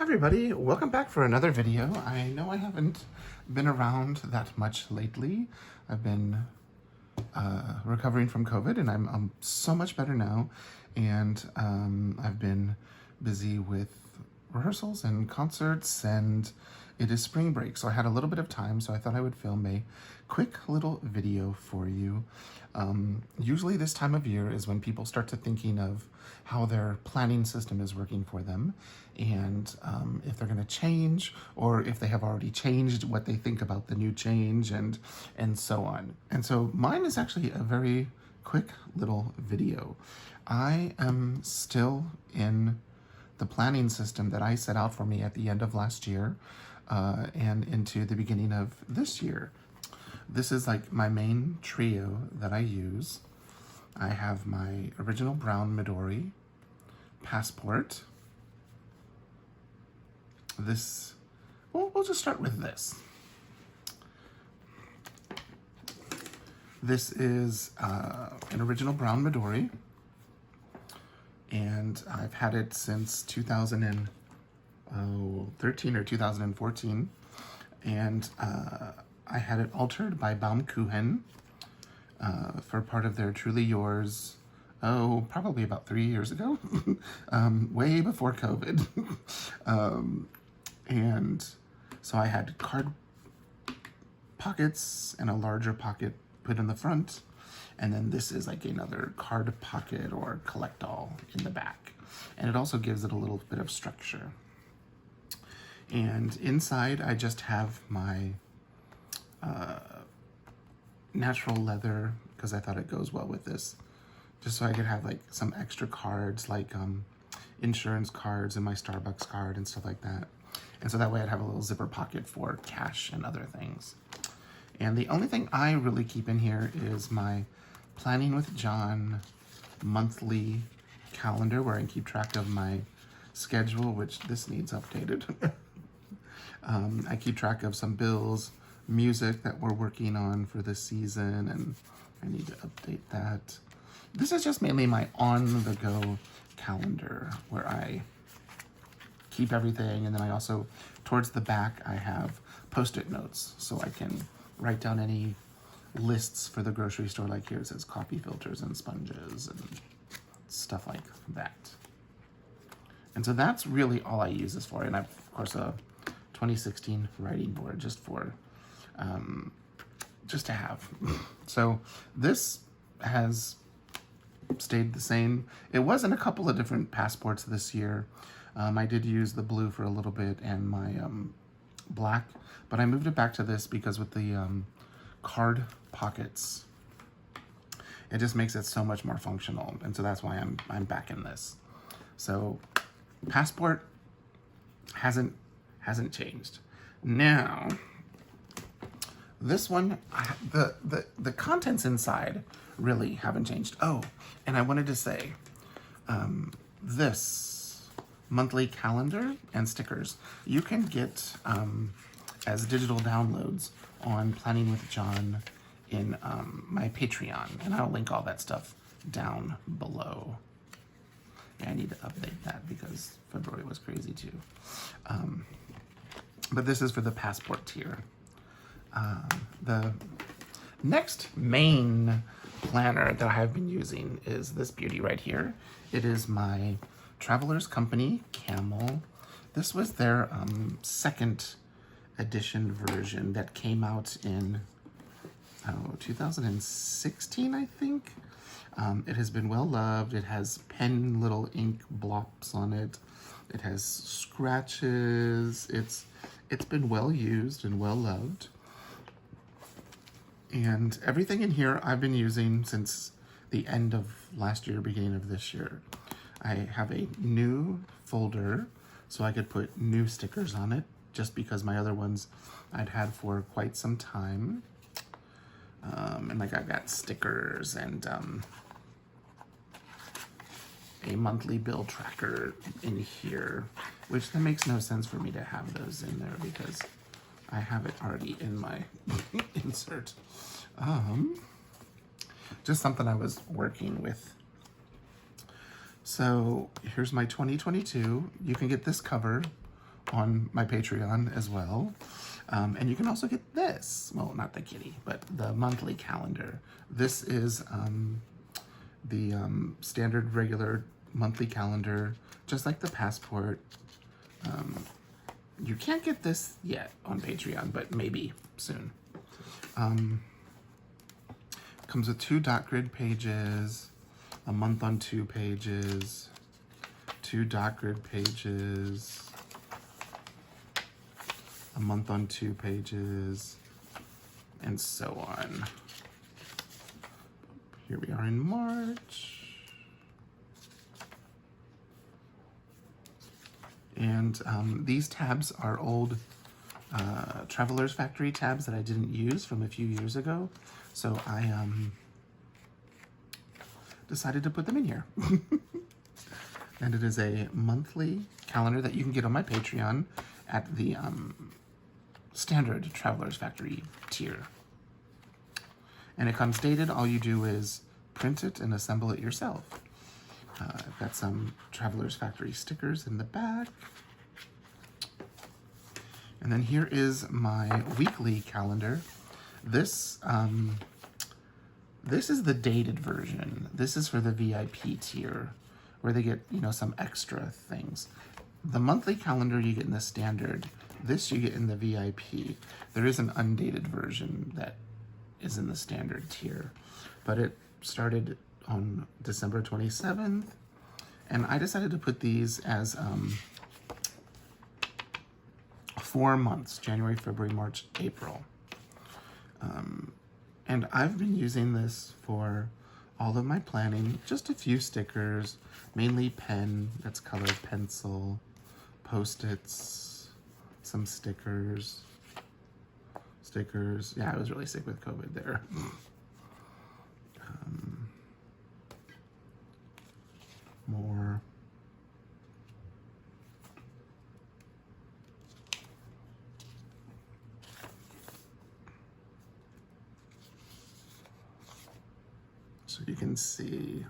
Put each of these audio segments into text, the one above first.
Everybody, welcome back for another video. I know I haven't been around that much lately. I've been recovering from COVID and I'm so much better now, and I've been busy with rehearsals and concerts, and it is spring break, so I had a little bit of time, so I thought I would film a quick little video for you. Usually this time of year is when people start to thinking of how their planning system is working for them, and if they're going to change, or if they have already changed, what they think about the new change, and so on. And so mine is actually a very quick little video. I am still in the planning system that I set out for me at the end of last year and into the beginning of this year. This is like my main trio that I use. I have my original brown Midori, Passport. This, well, we'll just start with this. This is an original brown Midori, and I've had it since 2013 or 2014, and I had it altered by Baumkuchen for part of their Truly Yours, probably about 3 years ago, way before COVID. And so I had card pockets and a larger pocket put in the front, and then this is like another card pocket or collect-all in the back, and it also gives it a little bit of structure. And inside I just have my natural leather, because I thought it goes well with this, just so I could have like some extra cards, like insurance cards and my Starbucks card and stuff like that. And so that way I'd have a little zipper pocket for cash and other things. And the only thing I really keep in here is my Planning with John monthly calendar, where I keep track of my schedule, which this needs updated. I keep track of some bills, music that we're working on for this season, and I need to update that. This is just mainly my on-the-go calendar, where I keep everything, and then I also, towards the back, I have Post-it notes, so I can write down any lists for the grocery store, like here it says coffee filters and sponges and stuff like that. And so that's really all I use this for, and I've, of course, a 2016 writing board just for, just to have. So this has stayed the same. It was in a couple of different passports this year. I did use the blue for a little bit and my black, but I moved it back to this because with the card pockets, it just makes it so much more functional, and so that's why I'm back in this. So Passport hasn't changed. Now this one, the contents inside really haven't changed. Oh, and I wanted to say, this monthly calendar and stickers you can get as digital downloads on Planning with John in my Patreon, and I'll link all that stuff down below. Yeah, I need to update that because February was crazy too. But this is for the Passport tier. The next main planner that I have been using is this beauty right here. It is my Travelers Company Camel. This was their second edition version that came out in 2016, I think. It has been well loved. It has pen little ink blops on it. It has scratches. It's been well used and well loved. And everything in here I've been using since the end of last year, beginning of this year. I have a new folder so I could put new stickers on it, just because my other ones I'd had for quite some time. And like I've got stickers and a monthly bill tracker in here, which that makes no sense for me to have those in there because I have it already in my insert. Just something I was working with. So here's my 2022. You can get this cover on my Patreon as well. And you can also get this. Well, not the kitty, but the monthly calendar. This is the standard regular monthly calendar, just like the passport. You can't get this yet on Patreon, but maybe soon. Comes with 2 dot grid pages, a month on 2 pages, 2 dot grid pages, a month on 2 pages, and so on. Here we are in March. And these tabs are old Traveler's Factory tabs that I didn't use from a few years ago. So I decided to put them in here. And it is a monthly calendar that you can get on my Patreon at the standard Traveler's Factory tier. And it comes dated. All you do is print it and assemble it yourself. I've got some Traveler's Factory stickers in the back. And then here is my weekly calendar. This is the dated version. This is for the VIP tier, where they get, you know, some extra things. The monthly calendar you get in the standard. This you get in the VIP. There is an undated version that is in the standard tier, but it started on December 27th, and I decided to put these as 4 months, January, February, March, April. And I've been using this for all of my planning, just a few stickers, mainly pen, that's colored pencil, Post-its, some stickers. Yeah, I was really sick with COVID there. More. So you can see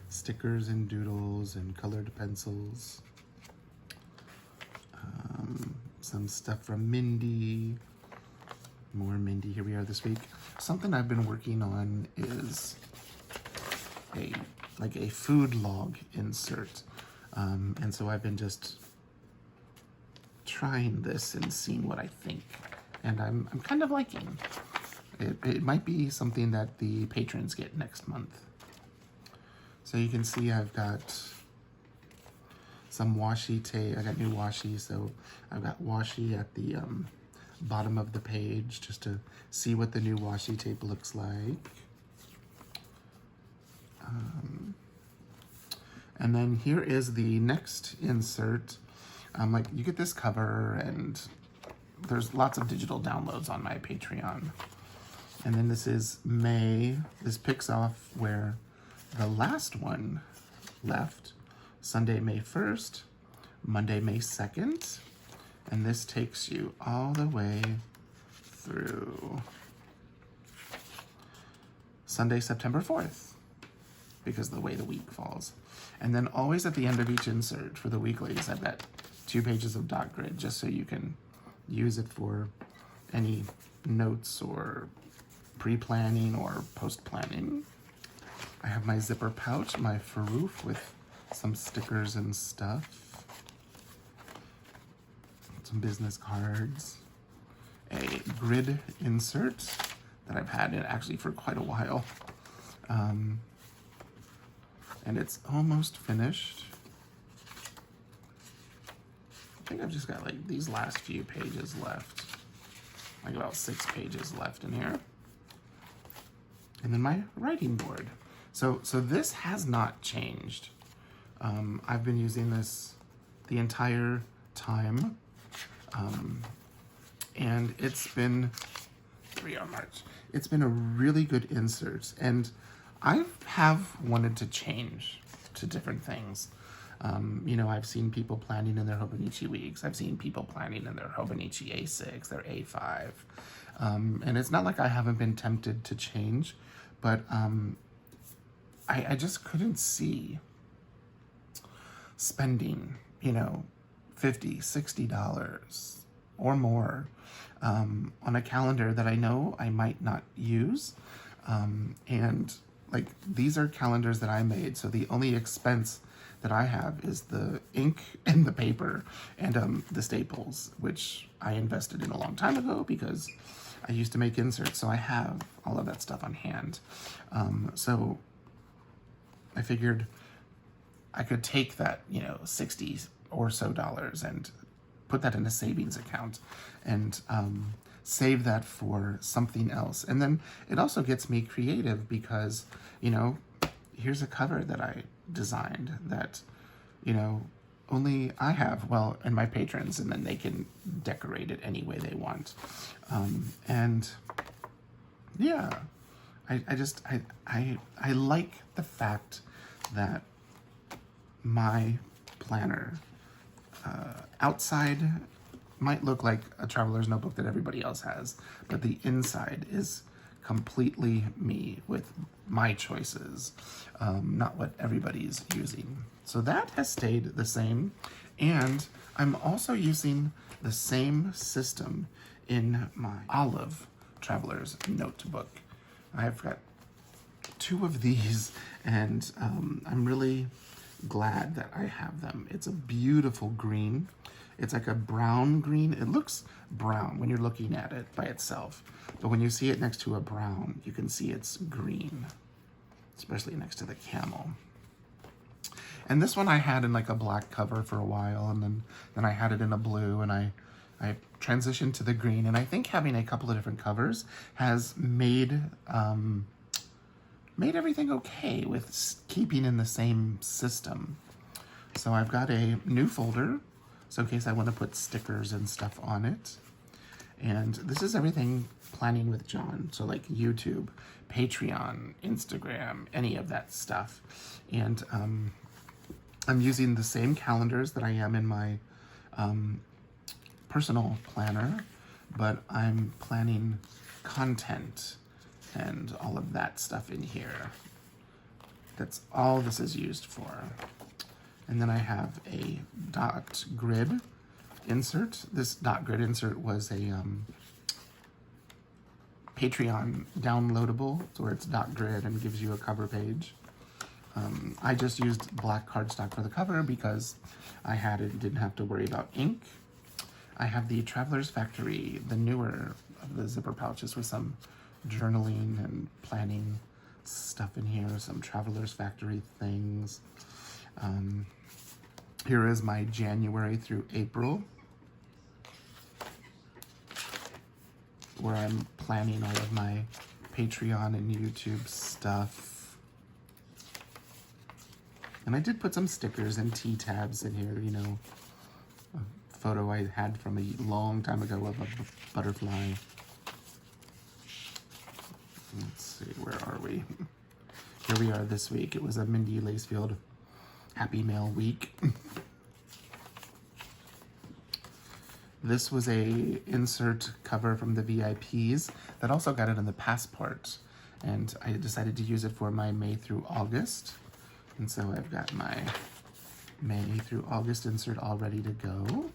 stickers and doodles and colored pencils. Some stuff from Mindy. More Mindy. Here we are this week. Something I've been working on is a food log insert. And so I've been just trying this and seeing what I think. And I'm kind of liking it. It might be something that the patrons get next month. So you can see I've got some washi tape. I got new washi, so I've got washi at the bottom of the page just to see what the new washi tape looks like. And then here is the next insert. Like you get this cover, and there's lots of digital downloads on my Patreon. And then this is May. This picks off where the last one left. Sunday, May 1st, Monday, May 2nd. And this takes you all the way through Sunday, September 4th, because of the way the week falls. And then always at the end of each insert for the weeklies, I've got 2 pages of dot grid just so you can use it for any notes or pre-planning or post-planning. I have my zipper pouch, my Faroof with some stickers and stuff. Some business cards. A grid insert that I've had it actually for quite a while. And it's almost finished. I think I've just got like these last few pages left. Like about 6 pages left in here. And then my writing board. So this has not changed. I've been using this the entire time. And it's been, here we are, March. It's been a really good insert. And I have wanted to change to different things. You know, I've seen people planning in their Hobonichi weeks. I've seen people planning in their Hobonichi A6, their A5. And it's not like I haven't been tempted to change, but I just couldn't see spending, you know, $50, $60 or more on a calendar that I know I might not use. And like, these are calendars that I made, so the only expense that I have is the ink and the paper and the staples, which I invested in a long time ago because I used to make inserts, so I have all of that stuff on hand. So I figured I could take that, you know, $60 or so and put that in a savings account and save that for something else. And then it also gets me creative because, you know, here's a cover that I designed that, you know, only I have, well, and my patrons, and then they can decorate it any way they want. And yeah, I like the fact that my planner outside might look like a traveler's notebook that everybody else has, but the inside is completely me with my choices, not what everybody's using. So that has stayed the same, and I'm also using the same system in my Olive Traveler's Notebook. I've got 2 of these, and I'm really glad that I have them. It's a beautiful green. It's like a brown green. It looks brown when you're looking at it by itself, but when you see it next to a brown, you can see it's green, especially next to the camel. And this one I had in like a black cover for a while, and then I had it in a blue, and I transitioned to the green. And I think having a couple of different covers has made everything okay with keeping in the same system. So I've got a new folder, so in case I want to put stickers and stuff on it. And this is everything Planning with John. So like YouTube, Patreon, Instagram, any of that stuff. And I'm using the same calendars that I am in my personal planner, but I'm planning content and all of that stuff in here. That's all this is used for. And then I have a dot grid insert. This dot grid insert was a Patreon downloadable, where it's dot grid and gives you a cover page. I just used black cardstock for the cover because I had it, didn't have to worry about ink. I have the Traveler's Factory, the newer of the zipper pouches with some journaling and planning stuff in here, some Traveler's Factory things. Here is my January through April, where I'm planning all of my Patreon and YouTube stuff. And I did put some stickers and T-tabs in here, you know, a photo I had from a long time ago of a butterfly. Let's see, where are we? Here we are this week. It was a Mindy Lacefield Happy Mail week. This was a insert cover from the VIPs that also got it in the passport. And I decided to use it for my May through August. And so I've got my May through August insert all ready to go.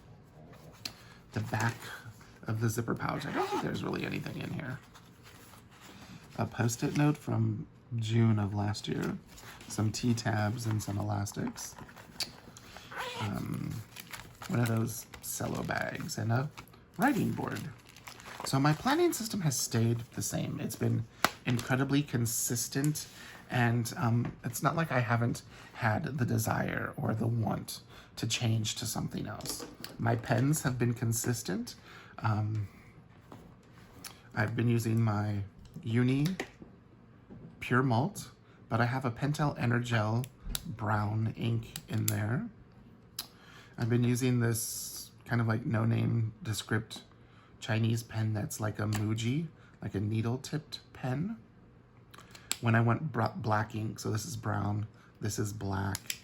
The back of the zipper pouch, I don't think there's really anything in here. A Post-it note from June of last year. Some T-tabs and some elastics. One of those cello bags and a writing board. So my planning system has stayed the same. It's been incredibly consistent, and it's not like I haven't had the desire or the want to change to something else. My pens have been consistent. I've been using my Uni Pure Malt, but I have a Pentel Energel brown ink in there. I've been using this kind of like no-name Descript Chinese pen that's like a Muji, like a needle-tipped pen. When I went black ink, so this is brown, this is black,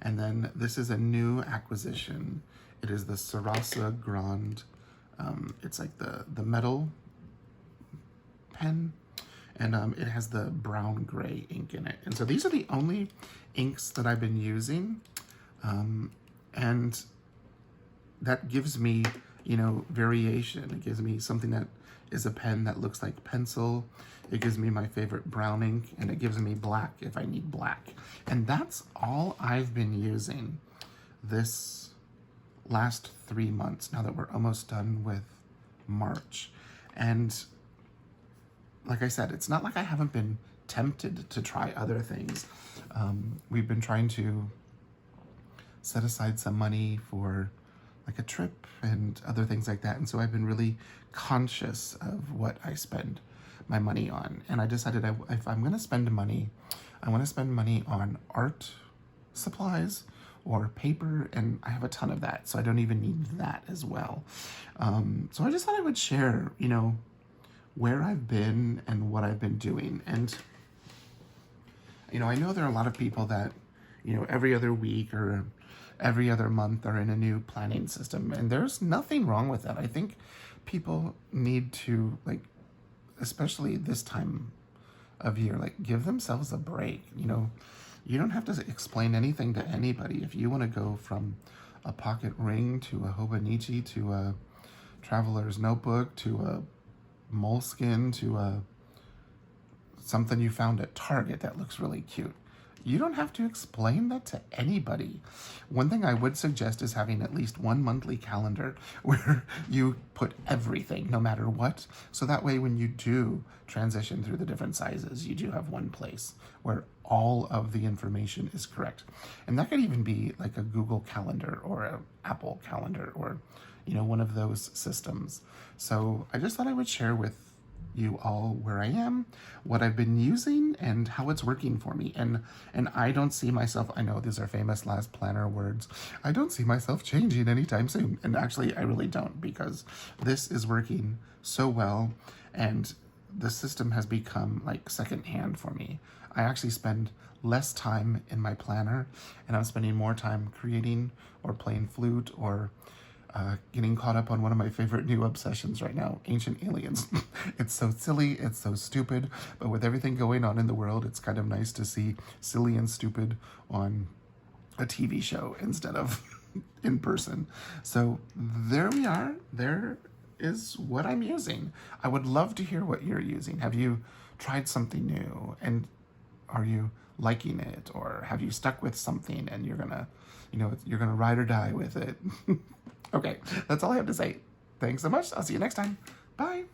And then this is a new acquisition. It is the Sarasa Grande. It's like the metal pen, and it has the brown gray ink in it. And so these are the only inks that I've been using, and that gives me, you know, variation. It gives me something that is a pen that looks like pencil. It gives me my favorite brown ink, and it gives me black if I need black. And that's all I've been using this last 3 months, now that we're almost done with March. And like I said, it's not like I haven't been tempted to try other things. We've been trying to set aside some money for like a trip and other things like that. And so I've been really conscious of what I spend my money on. And I decided if I'm going to spend money, I want to spend money on art supplies or paper, and I have a ton of that, so I don't even need that as well. So I just thought I would share, you know, where I've been and what I've been doing. And, you know, I know there are a lot of people that, you know, every other week or every other month are in a new planning system, and there's nothing wrong with that. I think people need to, like, especially this time of year, like, give themselves a break. You know, you don't have to explain anything to anybody. If you want to go from a pocket ring to a Hobonichi to a traveler's notebook to a moleskin to a something you found at Target that looks really cute, you don't have to explain that to anybody. One thing I would suggest is having at least one monthly calendar where you put everything, no matter what. So that way, when you do transition through the different sizes, you do have one place where all of the information is correct. And that could even be like a Google Calendar or an Apple Calendar or, you know, one of those systems. So I just thought I would share with you all where I am, what I've been using, and how it's working for me. And I don't see myself, I know these are famous last planner words, I don't see myself changing anytime soon. And actually, I really don't, because this is working so well, and the system has become like secondhand for me. I actually spend less time in my planner, and I'm spending more time creating or playing flute or getting caught up on one of my favorite new obsessions right now, Ancient Aliens. It's so silly, it's so stupid, but with everything going on in the world, it's kind of nice to see silly and stupid on a TV show instead of in person. So there we are. There is what I'm using. I would love to hear what you're using. Have you tried something new, and are you liking it, or have you stuck with something and you're gonna, you know, you're gonna ride or die with it? Okay, that's all I have to say. Thanks so much. I'll see you next time. Bye.